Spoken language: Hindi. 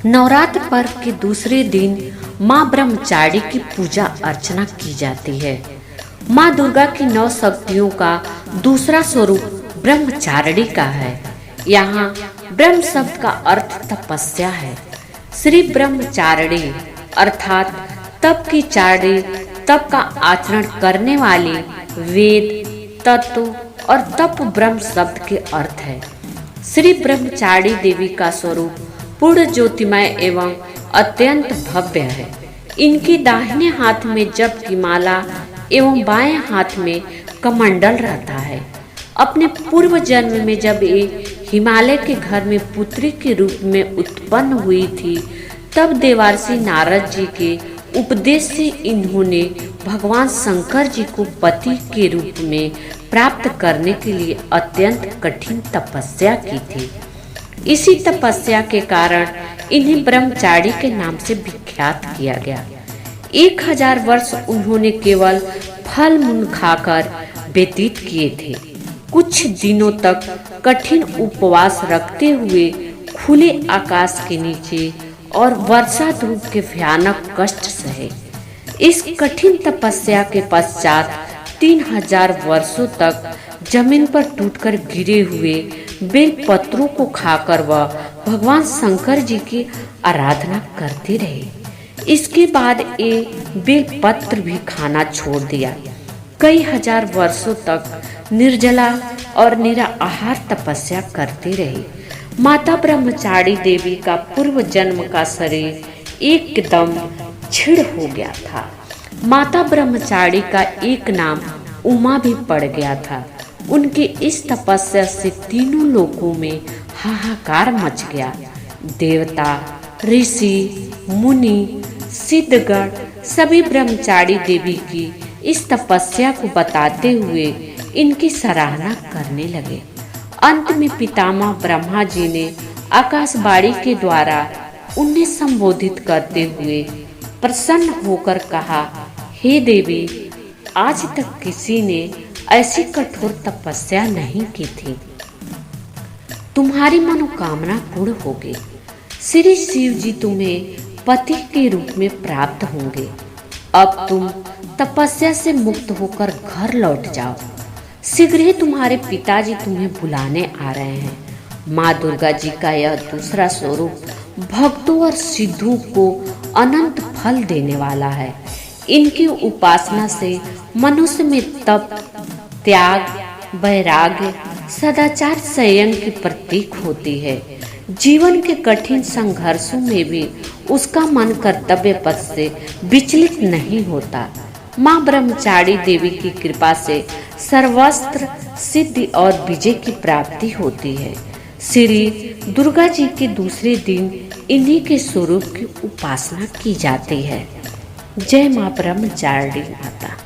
नवरात्र पर्व के दूसरे दिन माँ ब्रह्मचारिणी की पूजा अर्चना की जाती है। माँ दुर्गा की 9 शक्तियों का दूसरा स्वरूप ब्रह्मचारिणी का है। यहाँ ब्रह्म शब्द का अर्थ तपस्या है। श्री ब्रह्मचारिणी अर्थात तप की चारिणी, तप का आचरण करने वाली, वेद, तत्व और तप ब्रह्म शब्द के अर्थ है। श्री ब्रह्मचारिणी देवी का स्वरूप पूर्ण ज्योतिमय एवं अत्यंत भव्य है। इनके दाहिने हाथ में जप की माला एवं बाएं हाथ में कमंडल रहता है। अपने पूर्व जन्म में जब ये हिमालय के घर में पुत्री के रूप में उत्पन्न हुई थी, तब देवर्षि नारद जी के उपदेश से इन्होंने भगवान शंकर जी को पति के रूप में प्राप्त करने के लिए अत्यंत कठिन तपस्या की थी। इसी तपस्या के कारण इन्हें ब्रह्मचारिणी के नाम से विख्यात किया गया। 1000 वर्ष उन्होंने केवल फल मूल खाकर व्यतीत किए थे। कुछ दिनों तक कठिन उपवास रखते हुए खुले आकाश के नीचे और वर्षा धूप के भयानक कष्ट सहे। इस कठिन तपस्या के पश्चात 3000 वर्षों तक जमीन पर टूटकर गिरे हुए बेल पत्रों को खाकर वह भगवान शंकर जी की आराधना करते रहे। इसके बाद ये बेल पत्र भी खाना छोड़ दिया। कई हजार वर्षों तक निर्जला और निराहार तपस्या करते रहे। माता ब्रह्मचारिणी देवी का पूर्व जन्म का शरीर एकदम क्षीण हो गया था। माता ब्रह्मचारिणी का एक नाम उमा भी पड़ गया था। उनके इस तपस्या से तीनों लोकों में हाहाकार मच गया। देवता, ऋषि, मुनि, सिद्धगण सभी ब्रह्मचारिणी देवी की इस तपस्या को बताते हुए इनकी सराहना करने लगे। अंत में पितामह ब्रह्मा जी ने आकाशवाणी के द्वारा उन्हें संबोधित करते हुए प्रसन्न होकर कहा, हे देवी, आज तक किसी ने ऐसी कठोर तपस्या नहीं की थी। तुम्हारी मनोकामना पूर्ण होगी। श्री शिव जी तुम्हें पति के रूप में प्राप्त होंगे। अब तुम तपस्या से मुक्त होकर घर लौट जाओ। शीघ्र ही तुम्हारे पिताजी तुम्हें बुलाने आ रहे हैं। माँ दुर्गा जी का यह दूसरा स्वरूप भक्तों और सिद्धों को अनंत फल देने वाला है। इनकी उपासना से मनुष्य में तप, त्याग, वैराग्य, सदाचार, संयम की प्रतीक होती है। जीवन के कठिन संघर्षों में भी उसका मन कर्तव्य पथ से विचलित नहीं होता। माँ ब्रह्मचारिणी देवी की कृपा से सर्वस्त्र सिद्धि और विजय की प्राप्ति होती है। श्री दुर्गा जी के दूसरे दिन इन्हीं के स्वरूप की उपासना की जाती है। जय माँ ब्रह्मचारिणी माता।